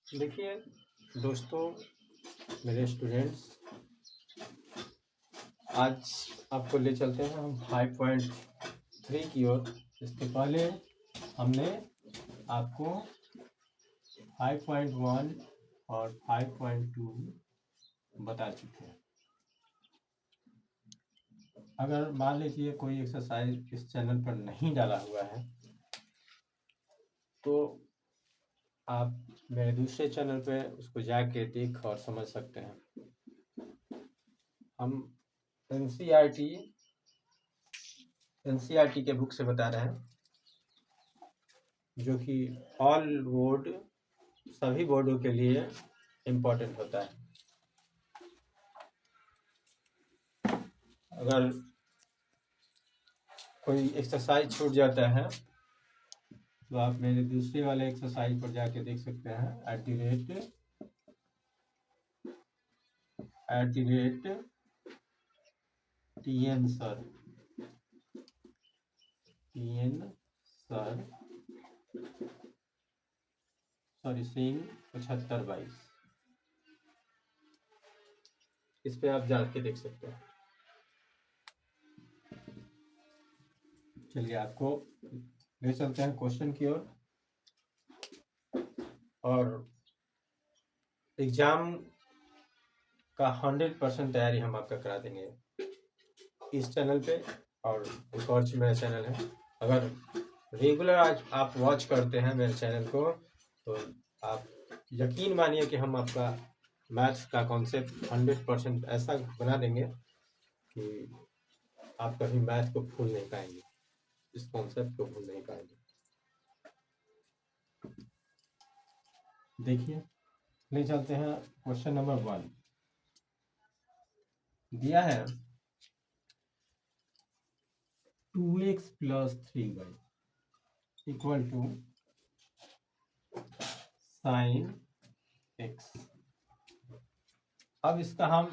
देखिए दोस्तों, मेरे स्टूडेंट्स, आज आपको ले चलते हैं हम 5.3 की ओर। इसके पहले हमने आपको 5.1 और 5.2 बता चुके हैं। अगर मान लीजिए कोई एक्सरसाइज इस चैनल पर नहीं डाला हुआ है तो आप मेरे दूसरे चैनल पे उसको जाके देख और समझ सकते हैं। हम एनसीईआरटी के बुक से बता रहे हैं, जो कि ऑल बोर्ड सभी बोर्डों के लिए इम्पोर्टेंट होता है। अगर कोई एक्सरसाइज छूट जाता है तो आप मेरे दूसरे वाले एक्सरसाइज पर जाके देख सकते हैं। @TN सर सिंह 7522, इस पे आप जाके देख सकते हैं। चलिए आपको ले चलते हैं क्वेश्चन की ओर, और एग्जाम का 100% तैयारी हम आपका करा देंगे इस चैनल पे। और एक और मेरा चैनल है, अगर रेगुलर आज आप वॉच करते हैं मेरे चैनल को तो आप यकीन मानिए कि हम आपका मैथ्स का कॉन्सेप्ट 100% ऐसा बना देंगे कि आप कभी मैथ को भूल नहीं पाएंगे, इस कॉन्सेप्ट को भूल नहीं पाएंगे। देखिए, ले चलते हैं क्वेश्चन नंबर 1। दिया है 2x + 3y equal to sin x। अब इसका हम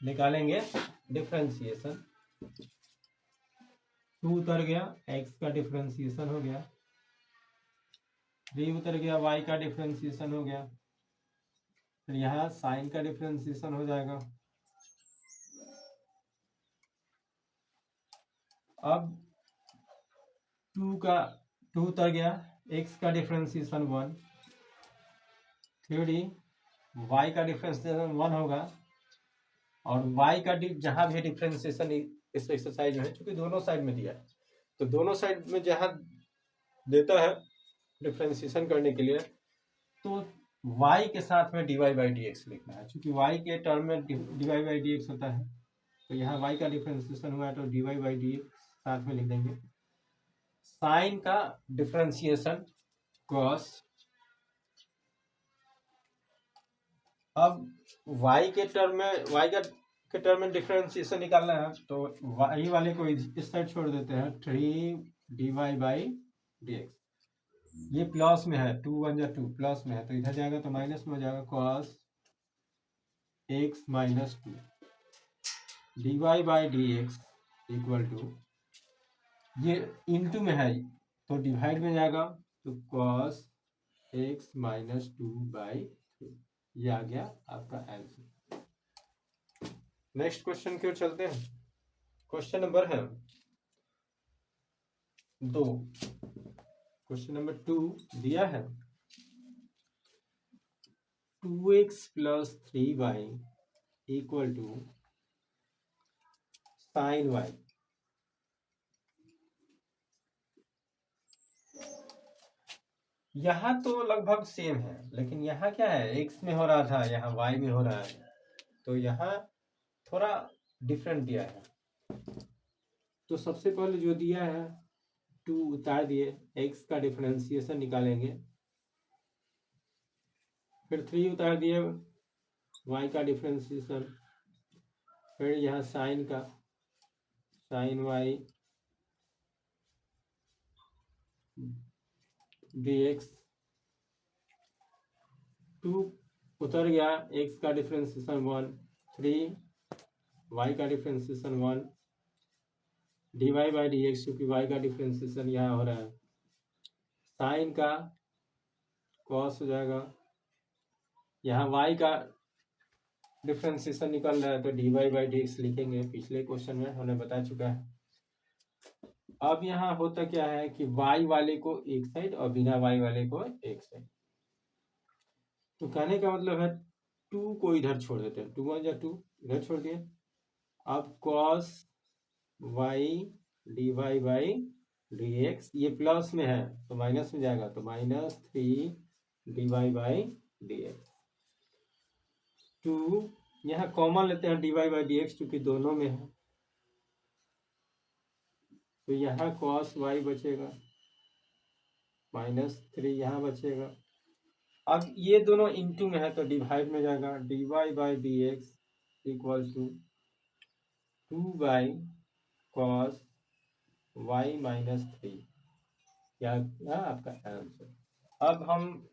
निकालेंगे डिफरेंशिएशन। 2 उतर गया, x का डिफरेंशिएशन हो गया। 3 उतर गया, y का डिफरेंशिएशन हो गया। फिर यहाँ साइन का डिफरेंशिएशन हो जाएगा। अब 2 उतर गया, x का डिफरेंशिएशन 1, 3 y का डिफरेंशिएशन 1 होगा। और y का जहाँ भी डिफरेंशिएशन इस एक्सरसाइज में, क्योंकि दोनों साइड में दिया है तो दोनों साइड में जहाँ देता है डिफरेंशिएशन करने के लिए तो y के साथ में dy/dx लिखना है। क्योंकि y के टर्म में dy/dx होता है, तो यहाँ y का डिफरेंशिएशन हुआ है तो dy/dx साथ में लिख देंगे। साइन का डिफरेंशिएशन cos। अब y के टर्म में डिफरेंशिएशन निकालना है तो y वाले को इस साइड छोड़ देते हैं। 3dy/dx, ये प्लस में है, 2 1 जा 2 प्लस में है तो इधर जाएगा तो माइनस में हो जाएगा। cos x - 2 dy/dx equal to, ये इनटू में है तो डिवाइड में जाएगा तो cos x - 2/3। ये आ गया आपका आंसर। नेक्स्ट क्वेश्चन की ओर चलते हैं। क्वेश्चन नंबर है 2। क्वेश्चन नंबर 2 दिया है 2x + 3y equal to sin y। यहाँ तो लगभग सेम है, लेकिन यहाँ क्या है, x में हो रहा था, यहाँ y में हो रहा है, तो यहाँ थोड़ा डिफरेंट दिया है। तो सबसे पहले जो दिया है 2 उतार दिए, x का डिफरेंशिएशन निकालेंगे। फिर 3 उतार दिए, y का डिफरेंशिएशन। फिर यहाँ साइन का, sin y dx। 2 उतर गया, x का डिफरेंशिएशन 1, 3 y का डिफरेंशिएशन 1 dy/dx, क्योंकि y का डिफरेंशिएशन यहाँ हो रहा है। साइन का cos हो जाएगा यहाँ y का डिफ्रेंसिएशन निकल रहा है तो dy बाई डी एक्स लिखेंगे, पिछले क्वेश्चन में हमने बता चुका है। अब यहाँ होता क्या है कि y वाले को एक साइड और बिना y वाले को एक साइड, तो कहने का मतलब है 2 को इधर छोड़ देते हैं, 2 1 या 2 इधर छोड़ दिए। अब cos y dy by d x, ये प्लस में है तो माइनस में जाएगा, तो -3 dy बाई डी एक्स। 2 यहाँ कॉमन लेते हैं dy बाई डी एक्स, क्योंकि दोनों में है, तो यहाँ cos y बचेगा, -3 यहाँ बचेगा। अब ये दोनों इनटू में है तो डिवाइड में जाएगा, dy by d x equal to 2 by cos y -3, क्या आपका आंसर। अब हम,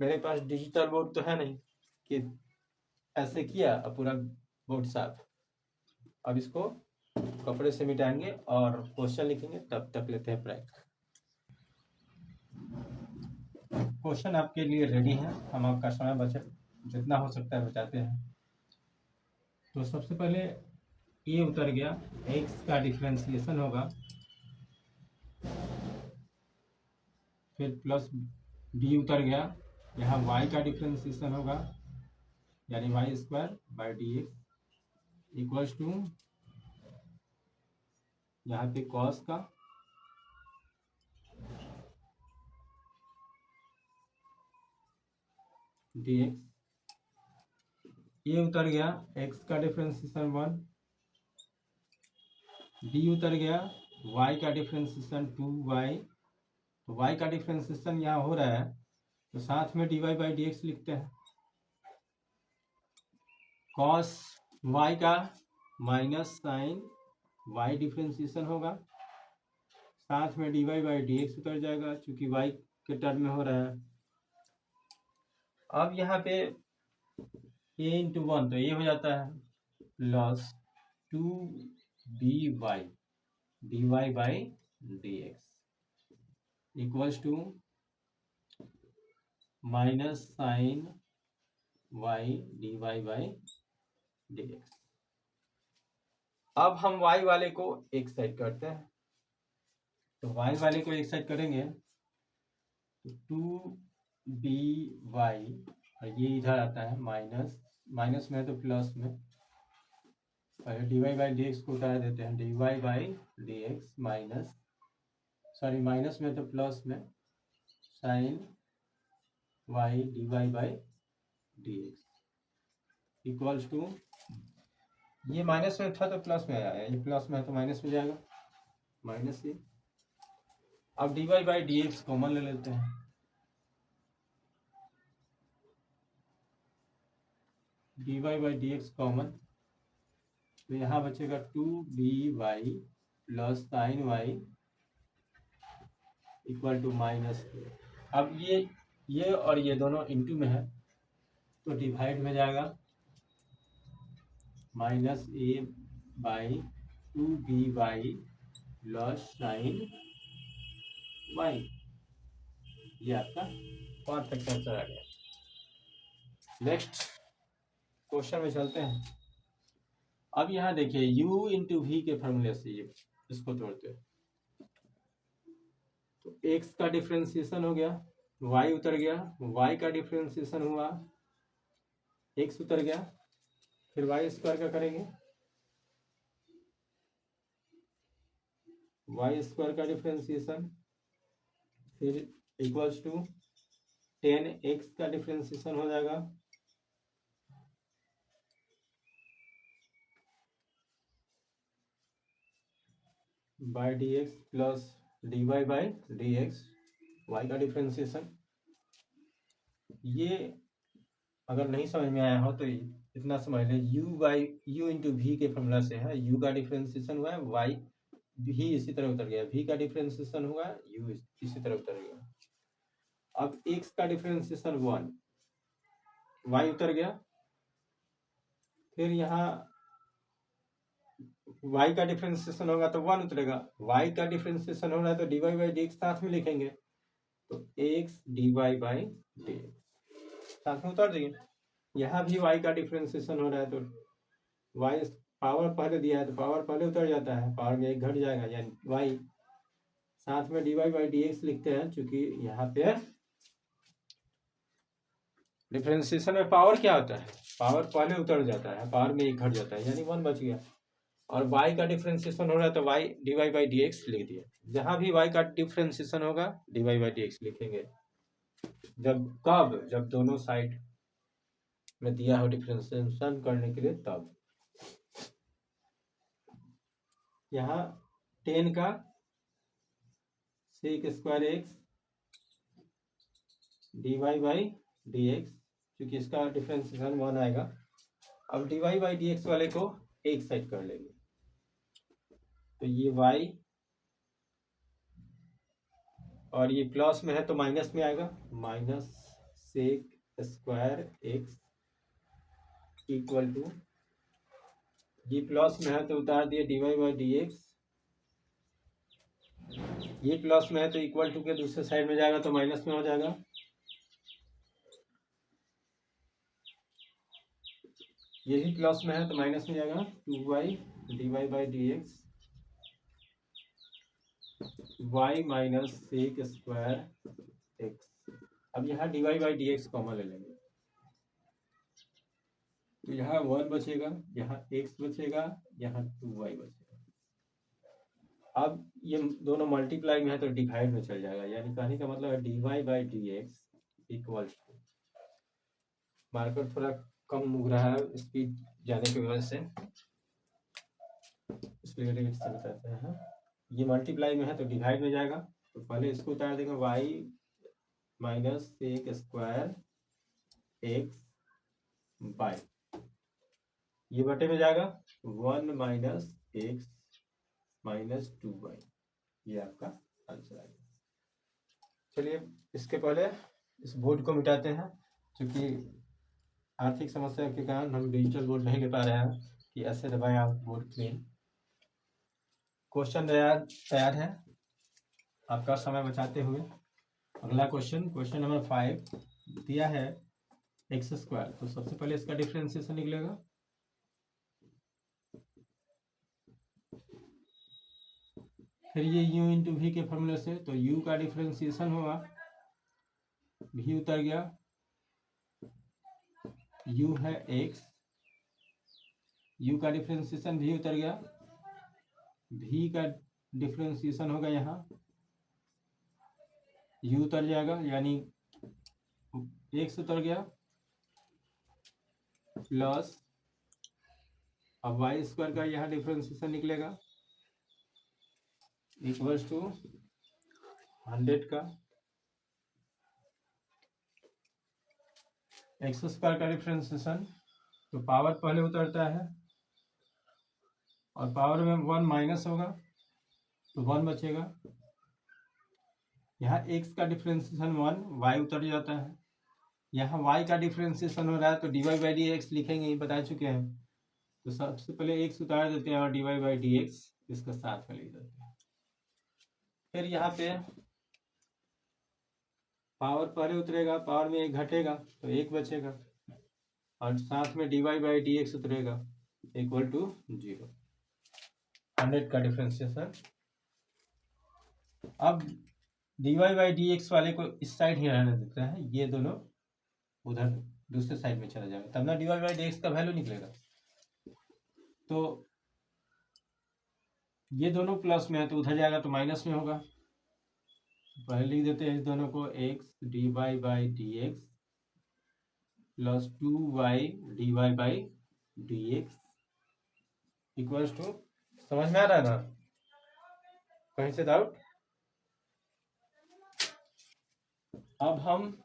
मेरे पास डिजिटल बोर्ड तो है नहीं कि ऐसे किया अब पूरा बोर्ड साफ, अब इसको कपड़े से मिटाएंगे और क्वेश्चन लिखेंगे, तब तक लेते हैं ब्रेक। क्वेश्चन आपके लिए रेडी है, हम आपका समय बचत जितना हो सकता है बचाते हैं। तो सबसे पहले ये उतर गया, x का डिफरेंशिएशन होगा, फिर प्लस d उतर गया, यहाँ y का डिफरेंशिएशन होगा, यानी y square by d x equals to यहाँ पे कॉस का डी एक्स, ये उतर गया x का डिफरेंशिएशन 1, d उतर गया y का डिफरेंशिएशन 2y, तो y का डिफरेंशिएशन यहाँ हो रहा है तो साथ में dy बाई डी एक्स लिखते हैं, cos y का माइनस साइन y डिफरेंशिएशन होगा, साथ में dy बाई डी एक्स उतर जाएगा क्योंकि y के टर्म में हो रहा है। अब यहाँ पे a इंटू 1 तो ये हो जाता है plus 2dy dy by d x equals to minus sine y dy by d x. अब हम y वाले को एक साइड करते हैं, तो y वाले को एक साइड करेंगे तो 2dy, और ये इधर आता है माइनस में तो प्लस में, पहले dy बाई डी एक्स को उतार देते हैं, dy by d x minus में तो प्लस में sine y dy by d x equals to, ये माइनस में था तो प्लस में आया, ये प्लस में है तो माइनस में जाएगा, माइनस ये। अब dy by d x common ले लेते हैं, dy by d x common, तो यहाँ बचेगा 2dy plus sine y equal to minus. अब ये और ये दोनों इनटू में है तो डिवाइड में जाएगा, minus a by 2by plus sine y, ये आपका परफेक्ट आंसर आ गया। नेक्स्ट क्वेश्चन में चलते हैं। अब यहाँ देखिए u इंटू वी के फॉर्मूले से ये इसको तोड़ते हैं, तो x का डिफरेंशिएशन हो गया, y उतर गया, y का डिफरेंशिएशन हुआ, x उतर गया, फिर y स्क्वायर का करेंगे, y स्क्वायर का डिफरेंशिएशन, फिर इक्वल्स टू 10x का डिफरेंशिएशन हो जाएगा, by d x plus d y by d x, y का डिफरेंशिएशन। ये अगर नहीं समझ में आया हो तो इतना समझ ले, यू इंटू वी के फॉर्मूला से है, यू का डिफरेंशिएशन हुआ है, वाई भी इसी तरह उतर गया, वी का डिफरेंशिएशन हुआ, यू इसी तरह उतर गया। अब एक्स का डिफरेंशिएशन 1, वाई उतर गया, फिर यहाँ y का डिफरेंशिएशन होगा तो 1 उतरेगा, y का डिफरेंशिएशन हो रहा है तो dy बाई डी एक्स साथ में लिखेंगे, तो x dy by d x साथ में उतार देंगे। यहाँ भी y का डिफ्रेंसिएशन हो रहा है, तो y पावर पहले दिया है तो पावर पहले उतर जाता है, पावर में एक घट जाएगा, यानी y साथ में dy/dx लिखते हैं, क्योंकि यहाँ पे डिफ्रेंसिएशन में पावर क्या होता है, पावर पहले उतर जाता है, पावर में एक घट जाता है, यानी 1 बच गया। और y का डिफ्रेंसिएशन हो रहा है तो y dy/dx लिख दिया। जहां भी y का डिफ्रेंसिएशन होगा dy/dx लिखेंगे। जब दोनों साइड में दिया हो डिफ्रेंसिएशन करने के लिए, तब यहाँ 10 का sec² x dy/dx, क्योंकि इसका डिफ्रेंसिएशन 1 आएगा। अब dy/dx वाले को एक साइड कर लेंगे, तो ये y और ये प्लस में है तो माइनस में आएगा, -sec² x इक्वल टू, ये प्लस में है तो उतार दिए dy/dx, ये प्लस में है तो इक्वल टू के दूसरे साइड में जाएगा तो माइनस में हो जाएगा, ये भी प्लस में है तो माइनस में जाएगा, 2y dy/dx y minus sec² x। अब यहाँ dy/dx कॉमन ले लेंगे, तो यहाँ 1 बचेगा, यहाँ x बचेगा, यहाँ 2y बचेगा। अब ये दोनों मल्टीप्लाई में है तो डिवाइड में चल जाएगा, यानी कहने का मतलब है dy/dx इक्वल टू, मार्कर थोड़ा कम उग रहा है स्पीड जाने की वजह से, इसलिए रेट से बताते हैं। ये मल्टीप्लाई में है तो डिवाइड में जाएगा, तो पहले इसको उतार देंगे, y minus sec² x bye, ये बटे में जाएगा 1 माइनस x माइनस 2y, ये आपका आंसर आएगा। चलिए इसके पहले इस बोर्ड को मिटाते हैं, क्योंकि आर्थिक समस्या के कारण हम डिजिटल बोर्ड नहीं ले पा रहे हैं कि ऐसे दबाएं आप बोर्ड क्लीन। क्वेश्चन तैयार है आपका समय बचाते हुए। अगला क्वेश्चन नंबर 5 दिया है x², तो सबसे पहले इसका डिफरेंशिएशन निकलेगा, फिर ये u इंटू v के फॉर्मूले से, तो u का डिफरेंशिएशन होगा, v उतर गया, u है x, u का डिफरेंशिएशन v उतर गया, v का डिफरेंशिएशन होगा यहाँ, u उतर जाएगा, यानी x उतर गया, प्लस अब y² का यहाँ डिफरेंशिएशन निकलेगा इक्वल्स टू 100 का x² का डिफरेंशिएशन, तो पावर पहले उतरता है और पावर में 1 माइनस होगा तो 1 बचेगा, यहाँ x का डिफरेंशिएशन 1, y उतर जाता है, यहाँ y का डिफरेंशिएशन हो रहा है तो dy/dx लिखेंगे, ये बता चुके हैं, तो सबसे पहले x उतार देते हैं और dy/dx इसका साथ में लिख देते हैं। फिर यहाँ पे पावर पहले उतरेगा, पावर में एक घटेगा तो एक बचेगा, और साथ में dy/dx उतरेगा इक्वल टू 0, 100 का डिफरेंशिएशन। अब dy/dx वाले को इस साइड ही रहने देते हैं, ये दोनों उधर दूसरे साइड में चला जाएगा, तब ना dy/dx का वैल्यू निकलेगा। तो ये दोनों प्लस में है तो उधर जाएगा तो माइनस में होगा, पहले लिख देते हैं इस दोनों को, x dy/dx plus 2y dy/dx equals to, समझ में आ रहा है ना, कहीं से डाउट? अब हम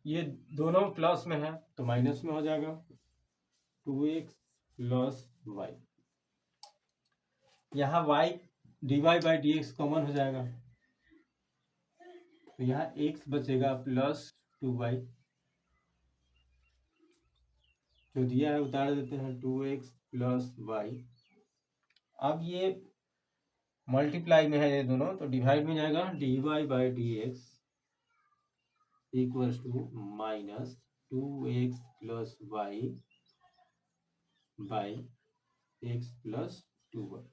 ये दोनों प्लस में है तो माइनस में हो जाएगा, 2x प्लस y, यहाँ y dy/dx कॉमन हो जाएगा, तो यहाँ x बचेगा प्लस 2y, जो दिया है उतार देते हैं, 2x प्लस y। अब ये मल्टीप्लाई में है ये दोनों, तो डिवाइड में जाएगा, dy/dx equals to minus 2x plus y by x plus 2y।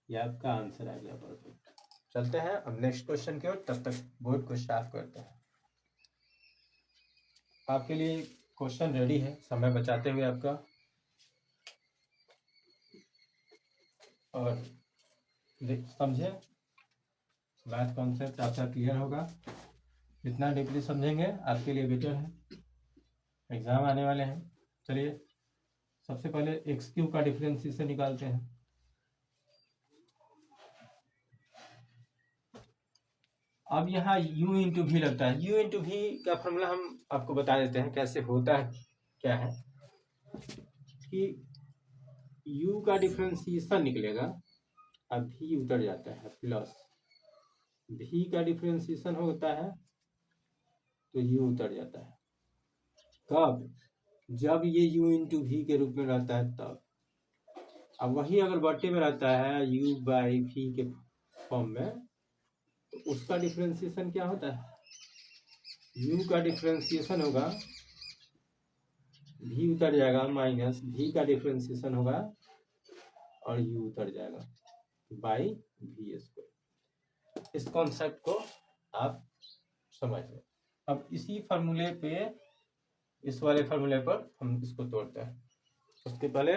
ये आपका आंसर आ गया। परफेक्ट। चलते हैं अब नेक्स्ट क्वेश्चन की ओर, तब तक बोर्ड को साफ करते हैं। आपके लिए क्वेश्चन रेडी है, समय बचाते हुए आपका, और समझे मैथ कॉन्सेप्ट आपका क्लियर होगा। जितना डीपली समझेंगे आपके लिए बेटर है, एग्जाम आने वाले हैं। चलिए सबसे पहले एक्स क्यू का डिफरेंशिएशन निकालते हैं। अब यहाँ u इंटू भी लगता है। u इंटू भी का फॉर्मूला हम आपको बता देते हैं कैसे होता है। क्या है कि u का डिफरेंशिएशन निकलेगा, अब v उतर जाता है, प्लस v का डिफरेंशिएशन होता है तो u उतर जाता है। कब? जब ये u इंटू भी के रूप में रहता है तब। अब वही अगर बट्टे में रहता है u बाई v के फॉर्म में, तो उसका डिफरेंशिएशन क्या होता है? u का डिफरेंशिएशन होगा, v उतर जाएगा, माइनस v का डिफरेंशिएशन होगा और u उतर जाएगा बाई v स्क्वायर। इस कॉन्सेप्ट को आप समझ लें। अब इसी फार्मूले पे, इस वाले फार्मूले पर हम इसको तोड़ते हैं। उसके पहले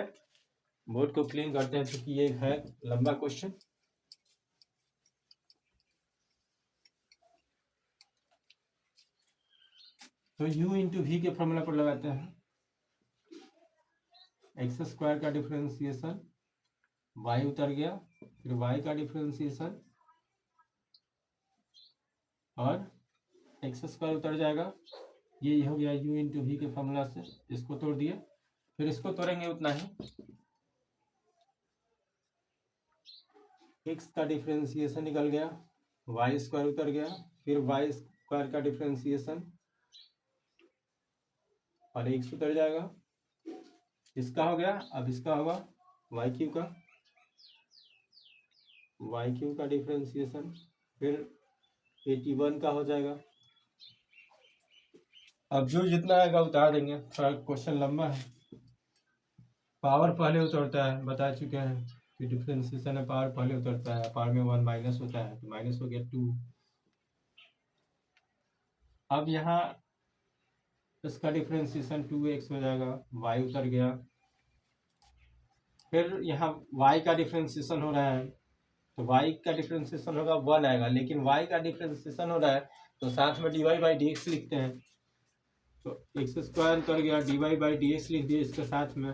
बोर्ड को क्लीन करते हैं क्योंकि ये है लंबा क्वेश्चन। तो u इंटू वी के फॉर्मूला पर लगाते हैं। एक्स स्क्वायर का डिफरेंशिएशन, y उतर गया, फिर y का डिफरेंशिएशन और एक्स स्क्वायर उतर जाएगा। ये हो गया u इंटू वी के फॉर्मूला से, इसको तोड़ दिए, फिर इसको तोड़ेंगे उतना ही। x का डिफरेंशिएशन निकल गया, y स्क्वायर उतर गया, फिर y स्क्वायर का डिफरेंशिएशन और x उतर जाएगा। इसका हो गया, अब इसका होगा वाई क्यू का डिफरेंशिएशन, फिर 81 का हो जाएगा। अब जो जितना आएगा उतार देंगे, थोड़ा क्वेश्चन लंबा है। पावर पहले उतरता है, बता चुके हैं कि डिफरेंशिएशन है, पावर पहले उतरता है, पावर में 1 माइनस होता है, तो माइनस हो गया 2। अब यहाँ इसका डिफरेंशिएशन 2x हो जाएगा, y उतर गया, फिर यहाँ y का डिफरेंशिएशन हो रहा है, तो y का डिफरेंशिएशन होगा 1 आएगा, लेकिन y का डिफरेंशिएशन हो रहा है तो साथ में dy बाई डी एक्स लिखते हैं। तो एक्स स्क्वायर उतर गया, dy बाई डी एक्स लिख दिए इसके साथ में।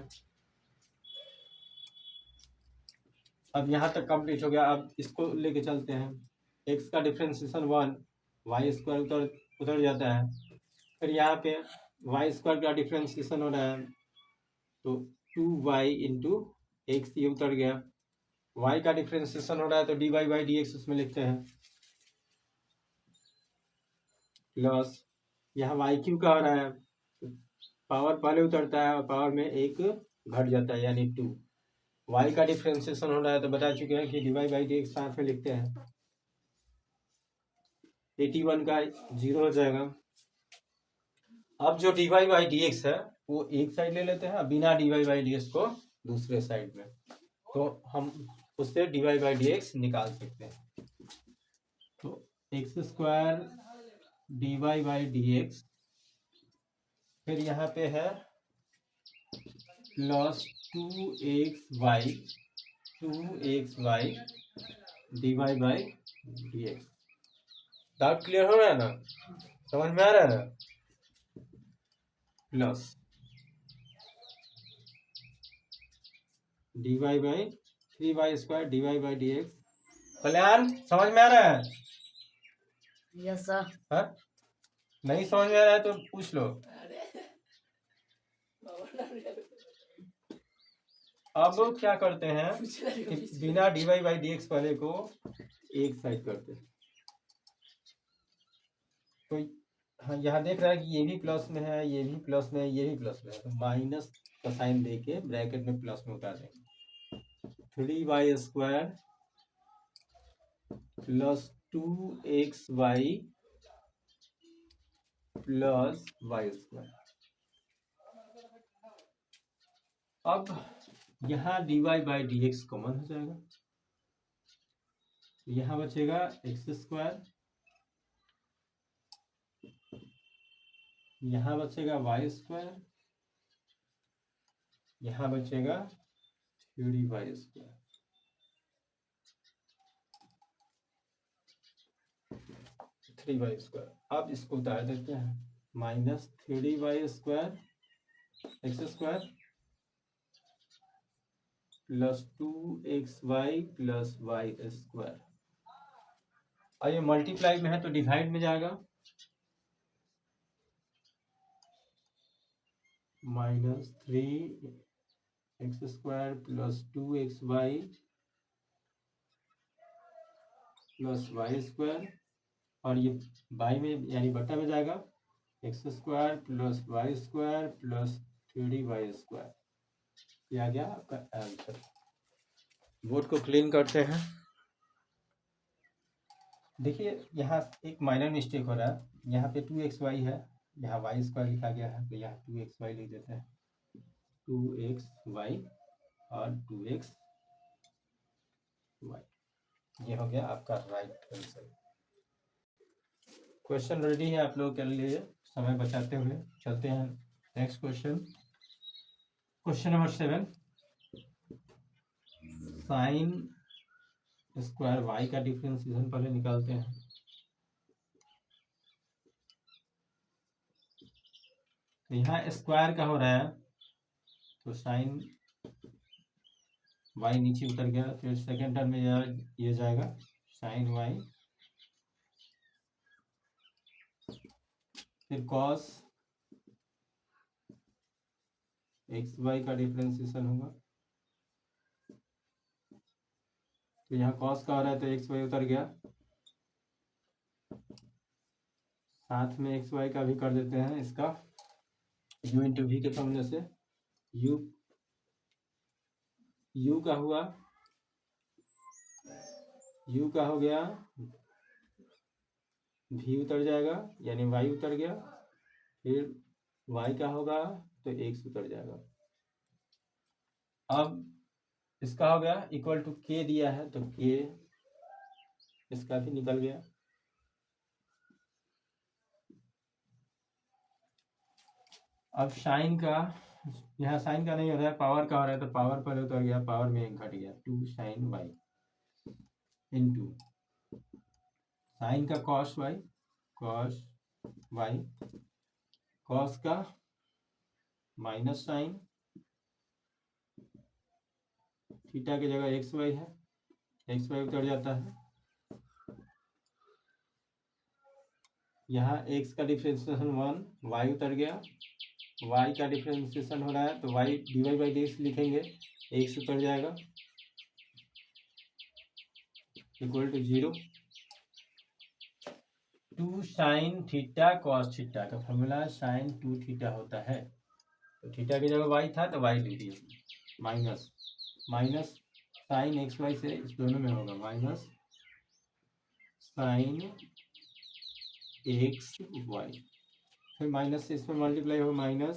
अब यहाँ तक कंप्लीट हो गया। अब इसको लेके चलते हैं। x का डिफरेंशिएशन 1, y स्क्वायर उतर जाता है, फिर यहाँ पे y स्क्वायर का डिफरेंशिएशन हो रहा है तो 2y इंटू एक्स, ये उतर गया। y का डिफरेंशिएशन हो रहा है तो dy बाई डी एक्स उसमें लिखते हैं, प्लस यहाँ वाई क्यू का हो रहा है, पावर पहले उतरता है और पावर में एक घट जाता है यानी 2। y का डिफरेंशिएशन हो रहा है तो बता चुके हैं कि dy बाई डी एक्स साथ में लिखते हैं। 81 का 0 हो जाएगा। अब जो dy बाई डी एक्स है वो एक साइड ले लेते हैं, बिना dy बाई डी एक्स को दूसरे साइड में, तो हम उससे dy बाई डी एक्स निकाल सकते हैं। तो x square dy by d x, फिर यहाँ पे है plus 2xy dy by d x. Doubt clear हो रहा है ना? समझ में आ रहा है ना? Plus dy by 3y square dy by d x. Kalyan समझ में आ रहा है? Yes sir. हाँ, नहीं समझ में आ रहा है तो पूछ लो। अब क्या करते हैं कि बिना dy बाई डी एक्स वाले को एक साइड करते हैं। तो हाँ, यहाँ देख रहा है कि ये भी प्लस में है, ये भी प्लस में है, ये भी प्लस में है, तो माइनस का साइन दे के ब्रैकेट में प्लस में उतार देंगे। 3y square plus 2xy plus y square. अब यहाँ dy by d x common हो जाएगा, यहाँ बचेगा एक्स स्क्वायर, यहाँ बचेगा वाई स्क्वायर, यहाँ बचेगा 3y स्क्वायर। 3y square. अब इसको उतार देते हैं, minus 3y square x square plus 2xy plus y square. और ये मल्टीप्लाई में है तो डिवाइड में जाएगा, minus 3x square plus 2xy plus y square, और ये बाई में यानी बटा में जाएगा, x square plus y square plus 3y square. ये आ गया आपका आंसर। बोर्ड को क्लीन करते हैं। देखिए यहाँ एक माइनर मिस्टेक हो रहा है, यहाँ पे 2xy है, यहाँ वाई स्क्वायर लिखा गया है, तो यहाँ 2xy लिख देते हैं, 2xy और 2xy। ये हो गया आपका राइट आंसर। क्वेश्चन रेडी है आप लोगों के लिए, समय बचाते हुए चलते हैं next question. Question number 7, sine square y का डिफरेंशिएशन पहले निकालते हैं। तो यहाँ स्क्वायर का हो रहा है, तो साइन वाई नीचे उतर गया, फिर सेकेंड टर्म में ये जाएगा साइन वाई, फिर कॉस एक्स वाई का डिफरेंशिएशन होगा। तो यहाँ कॉस का हो रहा है तो एक्स वाई उतर गया, साथ में एक्स वाई का भी कर देते हैं इसका u इंटू वी के फॉर्मूले से। u का हुआ, u का हो गया, v उतर जाएगा यानी y उतर गया, फिर y का होगा तो x उतर जाएगा। अब इसका हो गया इक्वल टू k दिया है तो k इसका भी निकल गया। अब साइन का, यहाँ साइन का नहीं हो रहा है, पावर का हो रहा है, तो पावर पर उतर गया, पावर में एक घट गया, 2 साइन वाई इंटू साइन का cos y, cos y, cos का माइनस साइन, थीटा की जगह एक्स वाई है, एक्स वाई उतर जाता है, यहाँ x का डिफरेंशिएशन 1, y उतर गया, y का डिफरेंशिएशन हो रहा है तो y dy by d x लिखेंगे, x उतर जाएगा equal to 0। 2 sine theta cos theta का फॉर्मूला साइन 2 थीटा होता है, तो थीटा की जगह y था तो y लिख दिए, minus minus sine x y से इस दोनों में होगा, माइनस साइन एक्स वाई, फिर माइनस से इसमें मल्टीप्लाई हो, माइनस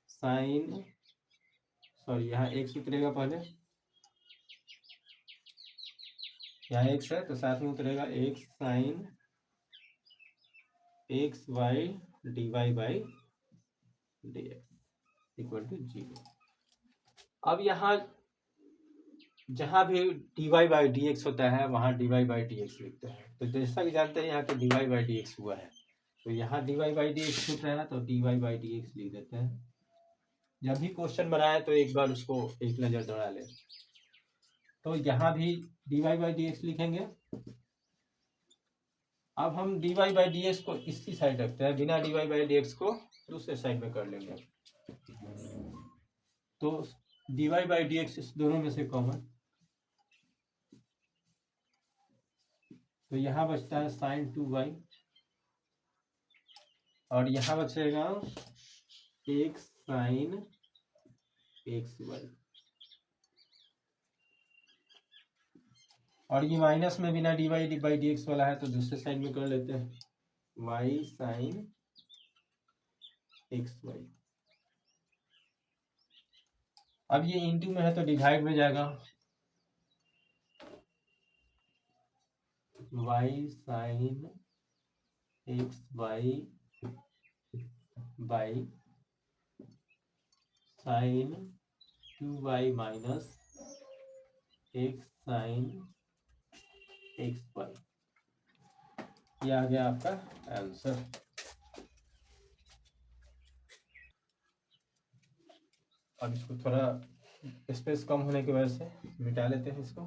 साइन, सॉरी यहाँ एक्स उतरेगा पहले, यहाँ एक्स है तो साथ में उतरेगा x sine x y d y by d x equal to 0। अब यहाँ जहाँ भी d y by d x होता है वहाँ d y by d x लिखते हैं। तो जैसा कि जानते हैं यहाँ पे d y by d x हुआ है, तो यहाँ d y by d x छूट रहा है तो d y by d x लिख देते हैं। जब भी क्वेश्चन बनाए तो एक बार उसको एक नज़र दौड़ा ले। तो यहाँ भी d y by d x लिखेंगे। अब हम d y by d x को इसी साइड रखते हैं, बिना d y by d x को दूसरे साइड में कर लेंगे। तो d y by d x इस दोनों में से कॉमन, तो यहाँ बचता है साइन 2y और यहाँ बचेगा एक साइन एक्स वाई, और ये माइनस में बिना d y by d x वाला है तो दूसरे साइड में कर लेते हैं, y साइन एक्स वाई। अब ये इंटू में है तो डिवाइड में जाएगा, y sine x y by sine 2y minus x sine x y. ये आ गया आपका आंसर। अब इसको थोड़ा स्पेस कम होने की वजह से मिटा लेते हैं इसको।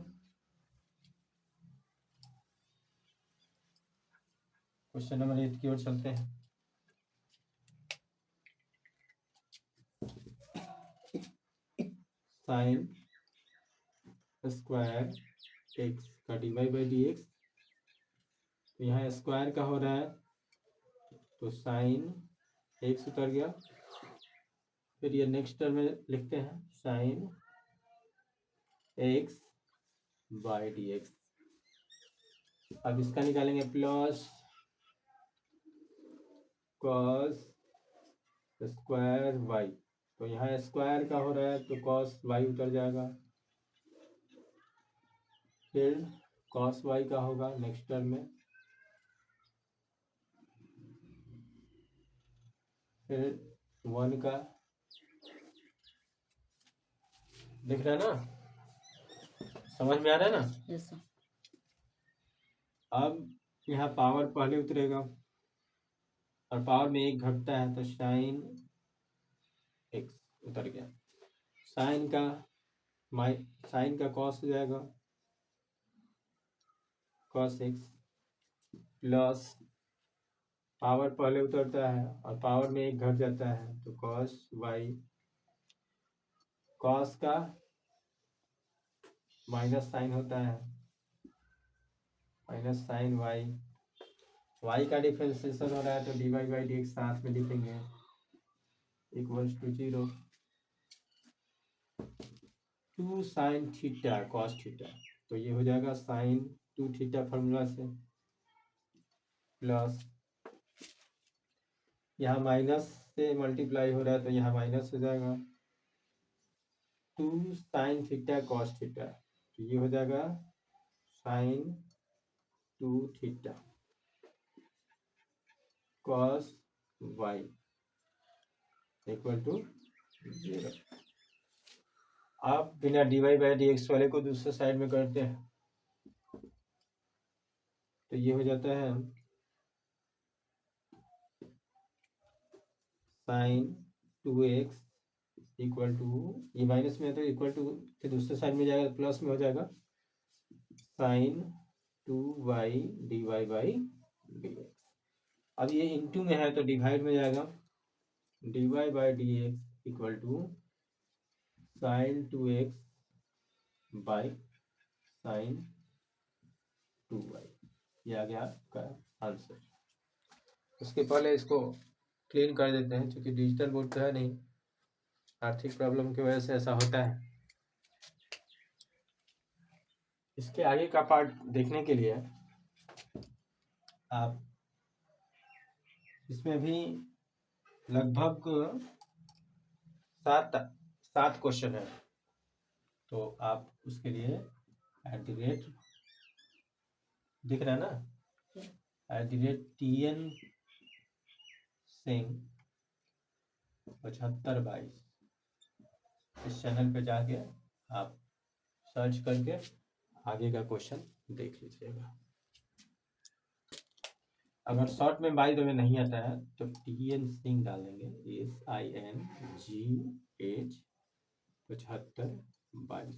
क्वेश्चन नंबर 8 की ओर चलते हैं। साइन स्क्वायर एक्स का d y by d x, तो यहाँ स्क्वायर का हो रहा है तो साइन एक्स उतर गया। फिर ये नेक्स्ट टर्म में लिखते हैं sine x by d x. अब इसका निकालेंगे प्लस कॉस स्क्वायर वाई, तो यहाँ स्क्वायर का हो रहा है तो कॉस वाई उतर जाएगा। फिर कॉस वाई का होगा नेक्स्ट टर्म में, फिर 1 का, दिख रहा है ना, समझ में आ रहा है ना। Yes sir. अब यहाँ पावर पहले उतरेगा और पावर में एक घटता है तो साइन एक्स उतर गया। साइन का कॉस हो जाएगा कॉस एक्स, प्लस पावर पहले उतरता है और पावर में एक घट जाता है तो कॉस वाई, कॉस का माइनस साइन होता है माइनस साइन वाई, वाई का डिफरेंशिएशन हो रहा है तो d y by d x साथ में लिखेंगे equals to 0 2 sine theta cos theta, तो ये हो जाएगा साइन 2 थीटा फॉर्मूला से, प्लस यहाँ माइनस से मल्टीप्लाई हो रहा है तो यहाँ माइनस हो जाएगा 2 साइन थीटा कॉस थीटा, तो ये हो जाएगा sine 2 theta cos y equal to 0। आप बिना d y by d x वाले को दूसरे साइड में करते हैं तो ये हो जाता है साइन 2x इक्वल टू, ये माइनस में है तो इक्वल टू फिर दूसरे साइड में जाएगा प्लस में हो जाएगा sine 2y d y by d x. अब ये इनटू में है तो डिवाइड में जाएगा d y by d x equal to sine 2x by sine 2y। ये आ गया आपका आंसर। उसके पहले इसको क्लीन कर देते हैं क्योंकि डिजिटल बोर्ड तो है नहीं, आर्थिक प्रॉब्लम की वजह से ऐसा होता है। इसके आगे का पार्ट देखने के लिए आप इसमें भी लगभग 7 क्वेश्चन है, तो आप उसके लिए @ दिख रहा है ना, @TN सिंह 7522 इस चैनल पे जाके आप सर्च करके आगे का क्वेश्चन देख लीजिएगा। अगर शॉर्ट में बाय द वे नहीं आता है तो TN सिंह डाल देंगे SINGH 7522।